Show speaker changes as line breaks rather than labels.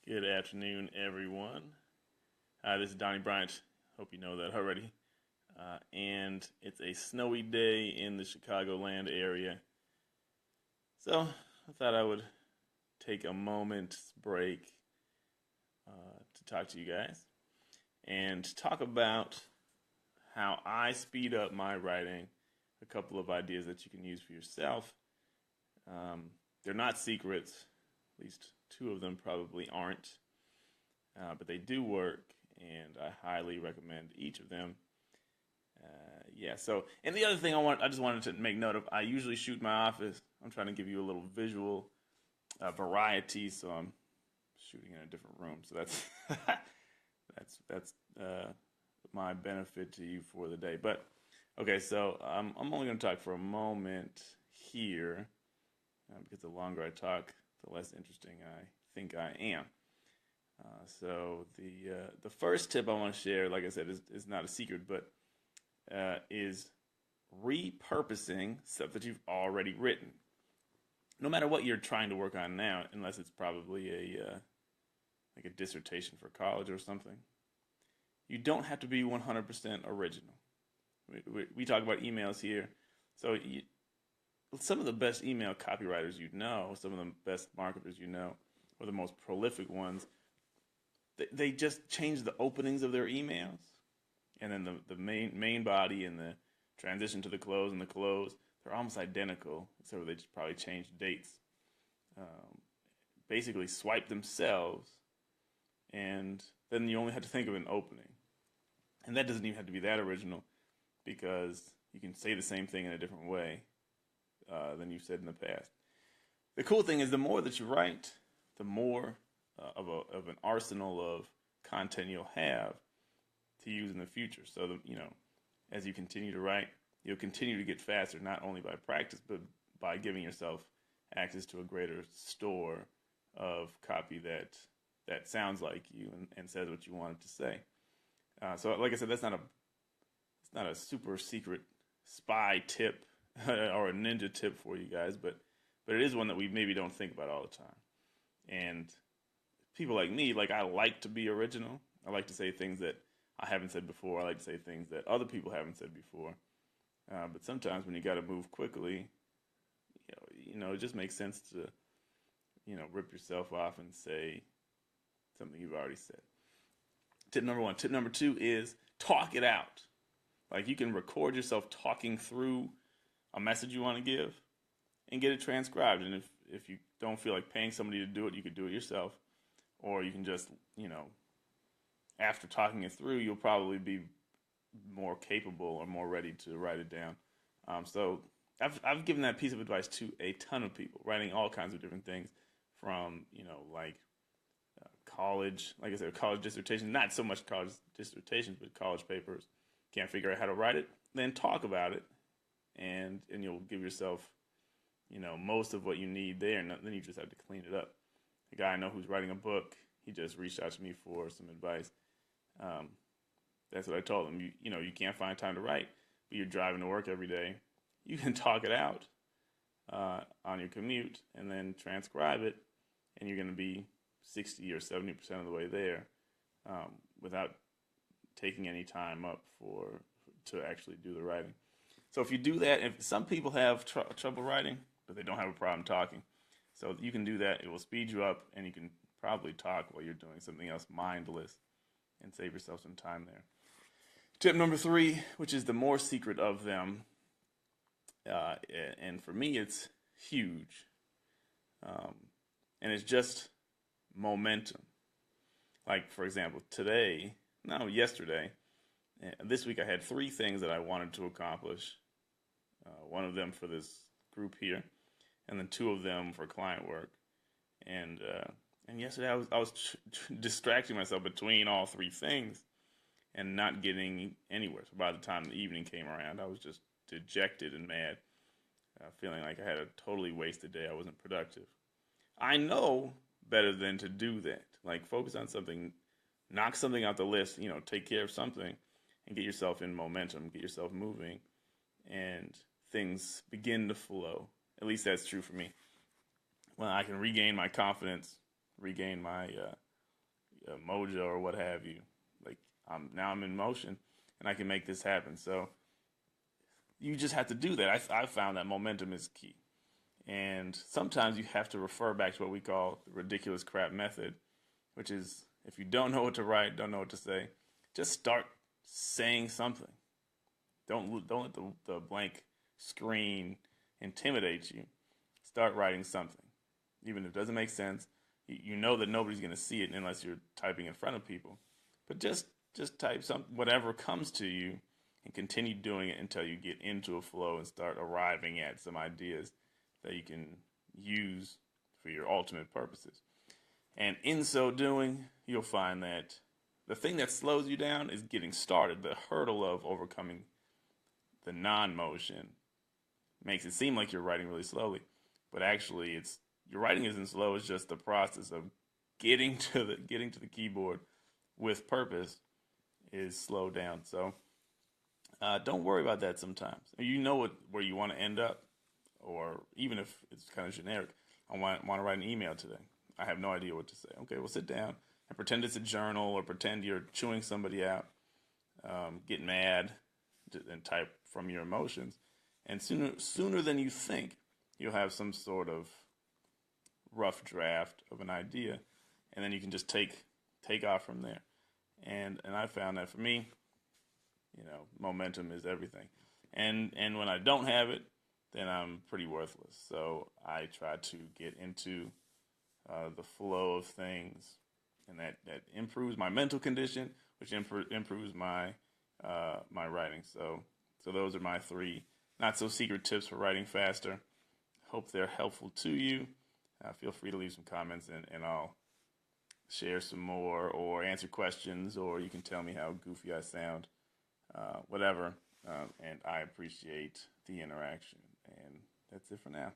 Good afternoon, everyone. This is Donnie Bryant. Hope you know that already. And it's a snowy day in the Chicagoland area. So I thought I would take a moment's break to talk to you guys and talk about how I speed up my writing. A couple of ideas that you can use for yourself. They're not secrets, at least two of them probably aren't, but they do work, and I highly recommend each of them. And the other thing I just wanted to make note of, I usually shoot my office. I'm trying to give you a little visual variety, so I'm shooting in a different room. So that's my benefit to you for the day. But okay, so I'm only going to talk for a moment here, because the longer I talk, the less interesting I think I am. So the first tip I want to share, like I said, is not a secret, but is repurposing stuff that you've already written. No matter what you're trying to work on now, unless it's probably like a dissertation for college or something, you don't have to be 100% original. We talk about emails here, so some of the best email copywriters you know, some of the best marketers you know, or the most prolific ones, they just change the openings of their emails, and then the main body and the transition to the close and the close, they're almost identical, except for they just probably change dates. Basically swipe themselves, and then you only have to think of an opening. And that doesn't even have to be that original, because you can say the same thing in a different way than you've said in the past. The cool thing is, the more that you write, the more of an arsenal of content you'll have to use in the future. So as you continue to write, you'll continue to get faster, not only by practice, but by giving yourself access to a greater store of copy that sounds like you and says what you want it to say. So, like I said, it's not a super secret spy tip or a ninja tip for you guys, but it is one that we maybe don't think about all the time. And people like me, I like to be original. I like to say things that I haven't said before. I like to say things that other people haven't said before. But sometimes when you got to move quickly, it just makes sense to, rip yourself off and say something you've already said. Tip number one. Tip number two is talk it out. You can record yourself talking through a message you want to give and get it transcribed. And if you don't feel like paying somebody to do it, you could do it yourself. Or you can just, after talking it through, you'll probably be more capable or more ready to write it down. So I've given that piece of advice to a ton of people, writing all kinds of different things from, college, like I said, college dissertations, not so much college dissertations, but college papers. Can't figure out how to write it, then talk about it, and you'll give yourself, most of what you need there, and then you just have to clean it up. A guy I know who's writing a book, he just reached out to me for some advice. That's what I told him. You can't find time to write, but you're driving to work every day. You can talk it out on your commute and then transcribe it, and you're going to be 60 or 70% of the way there without taking any time up to actually do the writing. So if you do that, if some people have trouble writing, but they don't have a problem talking, so you can do that. It will speed you up, and you can probably talk while you're doing something else mindless and save yourself some time there. Tip number three, which is the more secret of them, and for me it's huge, and it's just momentum. For example, yesterday, this week I had three things that I wanted to accomplish. One of them for this group here, and then two of them for client work. And yesterday I was distracting myself between all three things and not getting anywhere. So by the time the evening came around, I was just dejected and mad, feeling like I had a totally wasted day. I wasn't productive. I know better than to do that. Focus on something, knock something out the list, take care of something, and get yourself in momentum, get yourself moving, and things begin to flow. At least that's true for me. When I can regain my confidence, regain my mojo or what have you. Like now I'm in motion and I can make this happen. So you just have to do that. I found that momentum is key. And sometimes you have to refer back to what we call the ridiculous crap method, which is if you don't know what to write, don't know what to say, just start saying something. Don't let the blank screen intimidate you. Start writing something. Even if it doesn't make sense, you know that nobody's going to see it unless you're typing in front of people. But just type whatever comes to you and continue doing it until you get into a flow and start arriving at some ideas that you can use for your ultimate purposes. And in so doing, you'll find that the thing that slows you down is getting started. The hurdle of overcoming the non-motion makes it seem like you're writing really slowly, but actually your writing isn't slow. It's just the process of getting to the keyboard with purpose is slowed down. So don't worry about that sometimes. You know where you want to end up, or even if it's kind of generic, I want to write an email today. I have no idea what to say. Okay, well, sit down and pretend it's a journal, or pretend you're chewing somebody out. Get mad and type from your emotions. And sooner than you think, you'll have some sort of rough draft of an idea, and then you can just take off from there. And I found that for me, momentum is everything. And when I don't have it, then I'm pretty worthless. So I try to get into the flow of things, and that improves my mental condition, which improves my my writing. So those are my 3 not so secret tips for writing faster. Hope they're helpful to you. Feel free to leave some comments, and I'll share some more or answer questions, or you can tell me how goofy I sound, whatever. And I appreciate the interaction. And that's it for now.